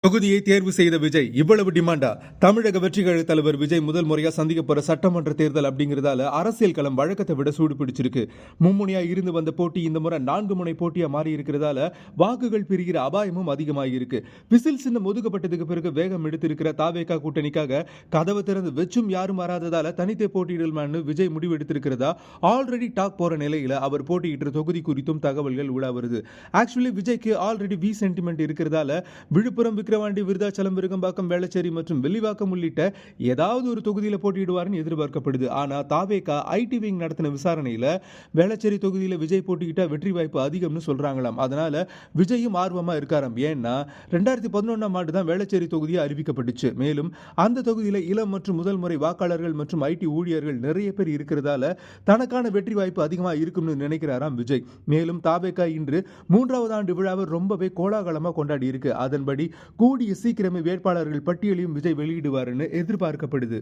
தொகுதியை தேர்வு செய்த விஜய் இவ்வளவு டிமாண்டா? தமிழக வெற்றிக்கழக தலைவர் விஜய் முதல் முறையா சந்திக்க போற சட்டமன்ற தேர்தல் அப்படிங்கறதால அரசியல் களம் வழக்கத்தை விட சூடு பிடிச்சிருக்கு. மும்முனையா இருந்து வந்த போட்டி இந்த முறை 4 முனை போட்டியா மாறி இருக்கிறதால வாக்குகள் பிரிகிற அபாயமும் அதிகமாகியிருக்கு. விசில் சின்னம் ஒதுக்கப்பட்டதுக்கு பிறகு வேகம் எடுத்திருக்கிற தாவேகா கூட்டணிக்காக கதவு திறந்து வெச்சும் யாரும் வராததால தனித்தே போட்டியிடலாம்னு விஜய் முடிவு எடுத்திருக்கிறதா ஆல்ரெடி டாக் போற நிலையில அவர் போட்டியிட்ட தொகுதி குறித்தும் தகவல்கள் உலா வருது. ஆக்சுவலி விஜய்க்கு ஆல்ரெடி வி சென்டிமெண்ட் இருக்கிறதால விழுப்புரம், விக்கிரவாண்டி, விருதாச்சலம், விருகம்பாக்கம், வேளச்சேரி மற்றும் வெள்ளிவாக்கம் உள்ளிட்ட ஏதாவது ஒரு தொகுதியில போட்டியிடுவார்னு எதிர்பார்க்கப்படுது. ஆனா தாவேகா ஐடி விங் நடத்தின விசாரணையில வேளச்சேரி தொகுதியில விஜய் போட்டியிட்டா வெற்றி வாய்ப்பு அதிகம்னு சொல்றாங்களாம். அதனால விஜயும் ஆர்வமா இருக்காராம். ஏன்னா 2011ஆம் ஆண்டு தான் வேளச்சேரி தொகுதியை அறிவிக்கப்பட்டுச்சு. மேலும் அந்த தொகுதியில இளம் மற்றும் முதல் முறை வாக்காளர்கள் மற்றும் ஐடி ஊழியர்கள் நிறைய பேர் இருக்கிறதால தனக்கான வெற்றி வாய்ப்பு அதிகமா இருக்கும்னு நினைக்கிறாராம் விஜய். மேலும் தாவேகா இன்று 3வது ஆண்டு விழாவை ரொம்பவே கோலாகலமா கொண்டாடி இருக்கு. அதன்படி கூடிய சீக்கிரமே வேட்பாளர்கள் பட்டியலையும் விஜய் வெளியிடுவார்னு எதிர்பார்க்கப்படுது.